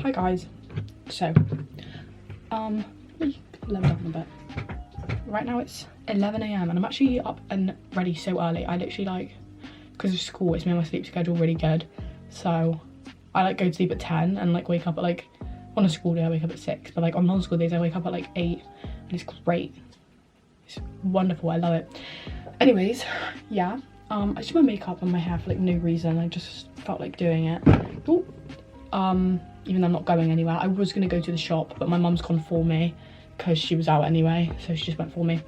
Hi guys. So, we leveled up a bit. Right now it's 11 AM and I'm actually up and ready so early. I literally like, because of school, it's made my sleep schedule really good. So I like go to sleep at 10 and like wake up at like, on a school day I wake up at 6, but like on non-school days I wake up at like 8 and it's great. It's wonderful, I love it. Anyways, yeah, I just did my makeup and my hair for like no reason. I just felt like doing it. Ooh. Even though I'm not going anywhere. I was gonna go to the shop, but my mum's gone for me because she was out anyway, so she just went for me.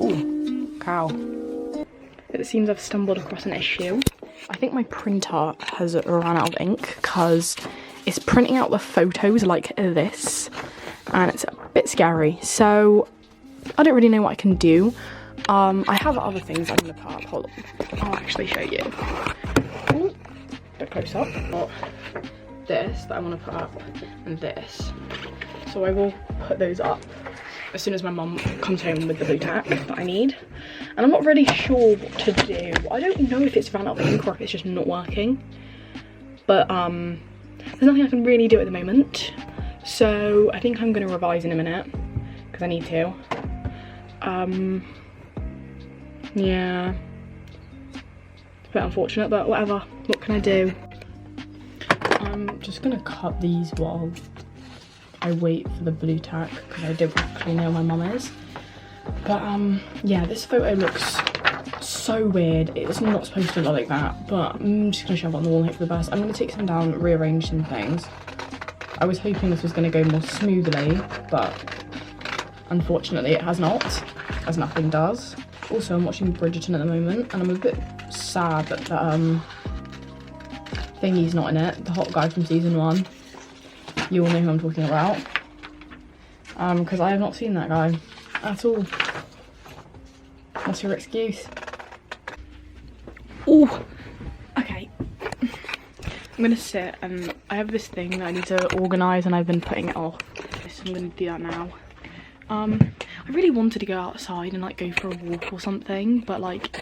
Ooh, cow. It seems I've stumbled across an issue. I think my printer has run out of ink because it's printing out the photos like this and it's a bit scary. So I don't really know what I can do. I have other things I'm gonna put up. Hold on, I'll actually show you. Ooh, bit close up. Got this that I want to put up and this. So I will put those up as soon as my mum comes home with the blue tack that I need. And I'm not really sure what to do. I don't know if it's ran out of ink or if it's just not working. But there's nothing I can really do at the moment. So I think I'm gonna revise in a minute because I need to. Yeah. It's a bit unfortunate, but whatever. What can I do? I'm just gonna cut these while I wait for the blue tack because I don't actually know where my mum is. But yeah, this photo looks so weird. It's not supposed to look like that, but I'm just gonna shove it on the wall and hope for the best. I'm gonna take some down, rearrange some things. I was hoping this was gonna go more smoothly, but unfortunately it has not, as nothing does. Also, I'm watching Bridgerton at the moment and I'm a bit sad that the thingy's not in it, the hot guy from season 1. You all know who I'm talking about. Because I have not seen that guy at all. What's your excuse? Oh, okay. I'm gonna sit and I have this thing that I need to organise and I've been putting it off. So I'm gonna do that now. I really wanted to go outside and like go for a walk or something, but like,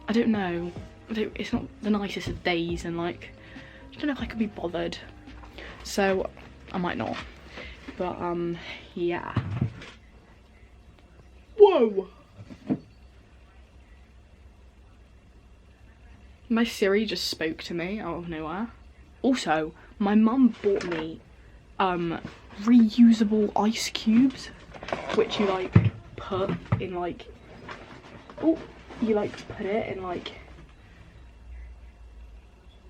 I don't know. It's not the nicest of days and like, I don't know if I could be bothered. So I might not. But yeah. Whoa! My Siri just spoke to me out of nowhere. Also, my mum bought me reusable ice cubes, which you like put in like, oh, you like put it in like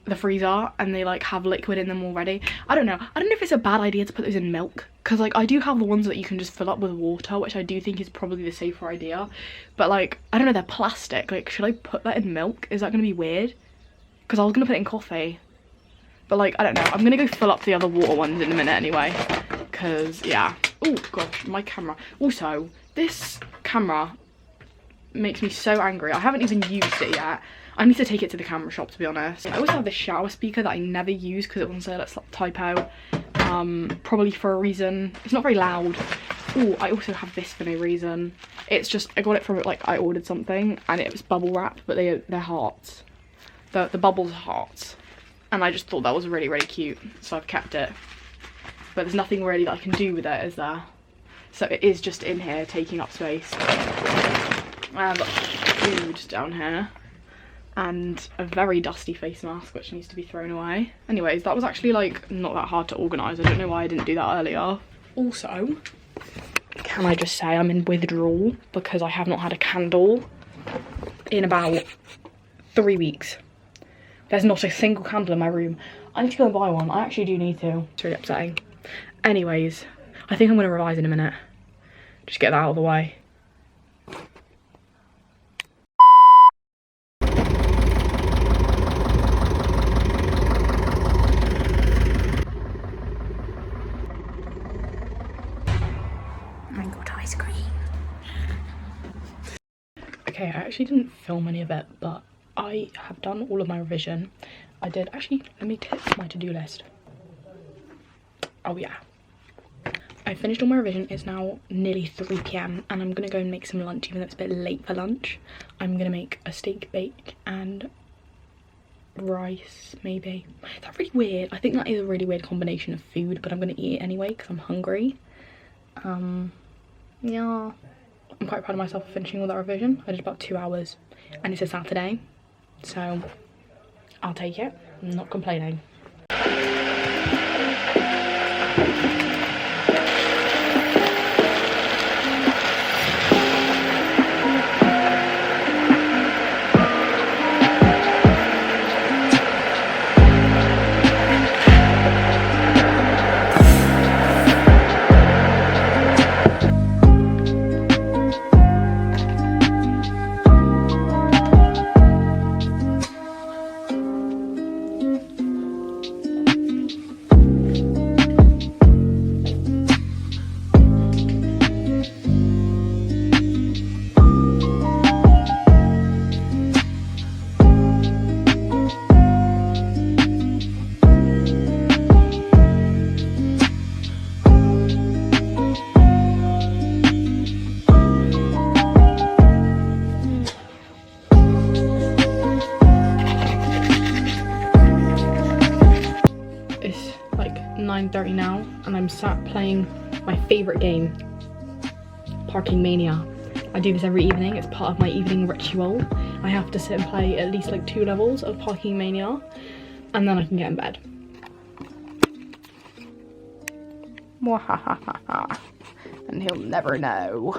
the freezer and they like have liquid in them already. I don't know if it's a bad idea to put those in milk, because like I do have the ones that you can just fill up with water, which I do think is probably the safer idea, but like I don't know, they're plastic. Like, should I put that in milk? Is that gonna be weird? Because I was gonna put it in coffee, but like I don't know. I'm gonna go fill up the other water ones in a minute anyway, because yeah. Oh gosh, my camera. Also, this camera makes me so angry. I haven't even used it yet. I need to take it to the camera shop, to be honest. I also have this shower speaker that I never use because it was on sale at Typo. Probably for a reason. It's not very loud. Oh, I also have this for no reason. It's just, I got it from, like, I ordered something and it was bubble wrapped, but they're hearts. The bubbles are hearts. And I just thought that was really, really cute, so I've kept it. But there's nothing really that I can do with it, is there? So it is just in here, taking up space. I have food down here. And a very dusty face mask which needs to be thrown away. Anyways, that was actually like not that hard to organise. I don't know why I didn't do that earlier. Also, can I just say I'm in withdrawal because I have not had a candle in about 3 weeks. There's not a single candle in my room. I need to go and buy one. I actually do need to. It's really upsetting. Anyways, I think I'm going to revise in a minute. Just get that out of the way. Okay, I actually didn't film any of it, but I have done all of my revision. I did, actually, let me click my to-do list. Oh yeah. I finished all my revision. It's now nearly 3 p.m. and I'm gonna go and make some lunch, even though it's a bit late for lunch. I'm gonna make a steak bake and rice, maybe. Is that really weird? I think that is a really weird combination of food, but I'm gonna eat it anyway because I'm hungry. Yeah. I'm quite proud of myself for finishing all that revision. I did about 2 hours and it's a Saturday, so I'll take it. I'm not complaining. It's like 9:30 now and I'm sat playing my favourite game, Parking Mania. I do this every evening, it's part of my evening ritual. I have to sit and play at least like 2 levels of Parking Mania and then I can get in bed. And he'll never know.